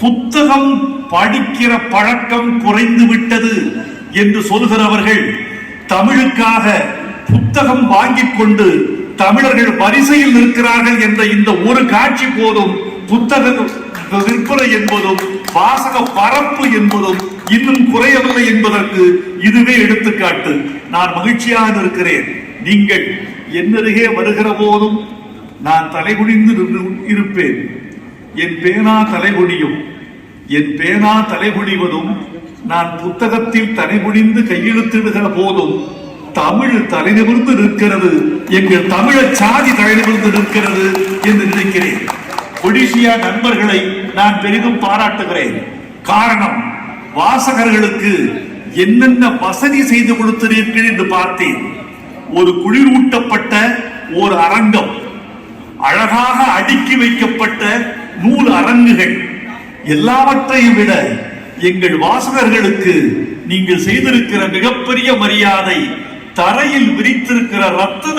புத்தகம் படிக்கிற பழக்கம் குறைந்து விட்டது என்று சொல்கிறவர்கள் தமிழுக்காக புத்தகம் வாங்கிக் கொண்டு தமிழர்கள் வரிசையில் நிற்கிறார்கள் என்ற இந்த ஒரு காட்சி போதும் புத்தக விற்பனை என்பதும் வாசக பரப்பு என்பதும் இன்னும் குறையவில்லை என்பதற்கு இதுவே எடுத்துக்காட்டு. நான் மகிழ்ச்சியாக இருக்கிறேன். நீங்கள் என்னருகே வருகிற போதும் நான் தலைகுனிந்து இருப்பேன். என் பேனா தலைகுனியும். என் பேனா தலைகுனிவதும் நான் புத்தகத்தில் தலைகுனிந்து கையெழுத்திடுகிற போதும் தமிழ் தலைநிமிர்ந்து நிற்கிறது, எங்கள் தமிழ சாதி தலைநிமிர்ந்து நிற்கிறது என்று நினைக்கிறேன். ஒடிசியா நண்பர்களை நான் பெரிதும் பாராட்டுகிறேன். காரணம், வாசகர்களுக்கு என்னென்ன வசதி செய்து கொடுத்திருக்கிறீர்கள் என்று பார்த்தேன். ஒரு குளிரூட்டப்பட்ட ஒரு அரங்கம், அழகாக அடுக்கி வைக்கப்பட்ட நூல் அரங்குகள், எல்லாவற்றையும் விட எங்கள் வாசகர்களுக்கு நீங்கள் செய்திருக்கிற மிகப்பெரிய மரியாதை தரையில் விரித்திருக்கிற ரத்தின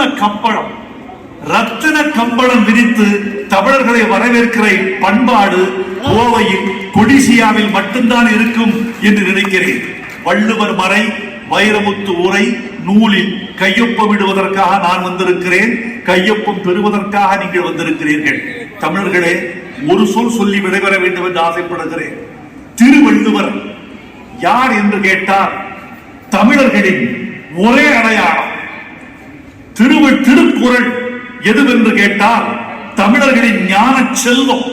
கம்பளம் விரித்து தமிழர்களை வரவேற்கிற பண்பாடு கோவையில் கொடிசியாவில் மட்டும்தான் இருக்கும் என்று நினைக்கிறேன். வள்ளுவர் மறை, வைரமுத்து உரை நூலில் கையொப்பமிடுவதற்காக நான் வந்திருக்கிறேன். கையொப்பம் பெறுவதற்காக நீங்கள் வந்திருக்கிறீர்கள். தமிழர்களே, ஒரு சொல் சொல்லி விடைபெற வேண்டும் என்று ஆசைப்படுகிறேன். திருவள்ளுவர் யார் என்று கேட்டால் தமிழர்களின் ஒரே அடையாளம். திருக்குறள் எதுவென்று கேட்டால் தமிழர்களின் ஞான செல்வம்.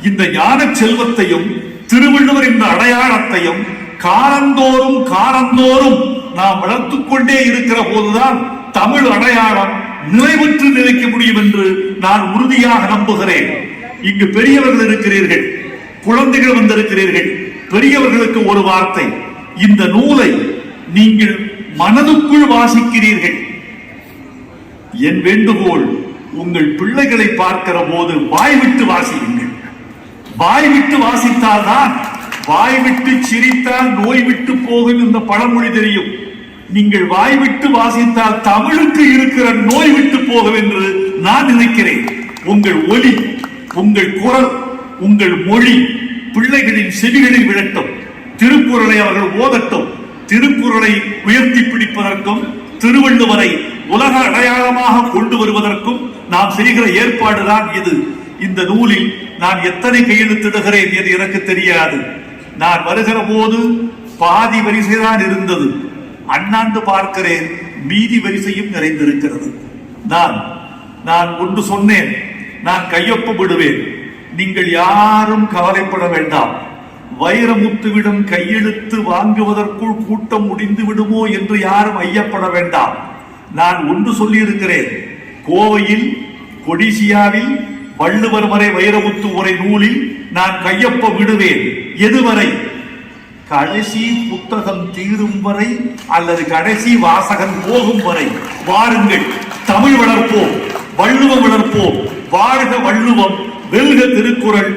இந்த ஞான செல்வத்தையும் திருவள்ளுவர் என்ற அடையாளத்தையும் காலந்தோறும் நாம் வளர்த்துக் கொண்டே இருக்கிற போதுதான் தமிழ் அடையாளம் நிறைவுற்று நிலைக்க முடியும் என்று நான் உறுதியாக நம்புகிறேன். இங்கு பெரியவர்கள் இருக்கிறீர்கள், குழந்தைகள் வந்திருக்கிறீர்கள். பெரியவர்களுக்கு ஒரு வார்த்தை, இந்த நூலை நீங்கள் மனதுக்குள் வாசிக்கிறீர்கள். என் வேண்டுகோள், உங்கள் பிள்ளைகளை பார்க்கிற போது வாய்விட்டு வாசியுங்கள். வாய்விட்டு வாசித்தால்தான், வாய்விட்டு சிரித்தால் நோய் விட்டு போகும் என்ற பழமொழி தெரியும். நீங்கள் வாய்விட்டு வாசித்தால் தமிழுக்கு இருக்கிற நோய் விட்டு போகும் என்று நான் நினைக்கிறேன். உங்கள் ஒலி, உங்கள் குரல், உங்கள் மொழி பிள்ளைகளின் செவிகளில் விழட்டும். திருக்குறளை அவர்கள் ஓதட்டும். திருக்குறளை உயர்த்தி பிடிப்பதற்கும் திருவள்ளுவரை உலக அடையாளமாக கொண்டு வருவதற்கும் நாம் செய்கிற ஏற்பாடுதான் இது. இந்த நூலில் நான் எத்தனை கையெழுத்திடுகிறேன் என்று எனக்கு தெரியாது. நான் வருகிற போது பாதி வரிசைதான் இருந்தது. அண்ணாண்டு பார்க்கிறேன், மீதி வரிசையும் நிறைந்திருக்கிறது. நான் ஒன்று சொன்னேன், நான் கையொப்பமிடுவேன். நீங்கள் யாரும் கவலைப்பட வேண்டாம். வைரமுத்துவிடம் கையெழுத்து வாங்குவதற்குள் கூட்டம் முடிந்து விடுமோ என்று யாரும் ஐயப்பட வேண்டாம். நான் ஒன்று சொல்லி இருக்கிறேன், கோவையில் கொடிசியாவில் வள்ளுவர் வரை வைரமுத்து உரை நூலில் நான் கையொப்பம் விடுவேன். எதுவரை? கடைசி புத்தகம் தீரும் வரை அல்லது கடைசி வாசகன் போகும் வரை. வாருங்கள், தமிழ் வளர்ப்போம், வள்ளுவம் வளர்ப்போம். வாழ்க வள்ளுவம், வெல்க திருக்குறள்.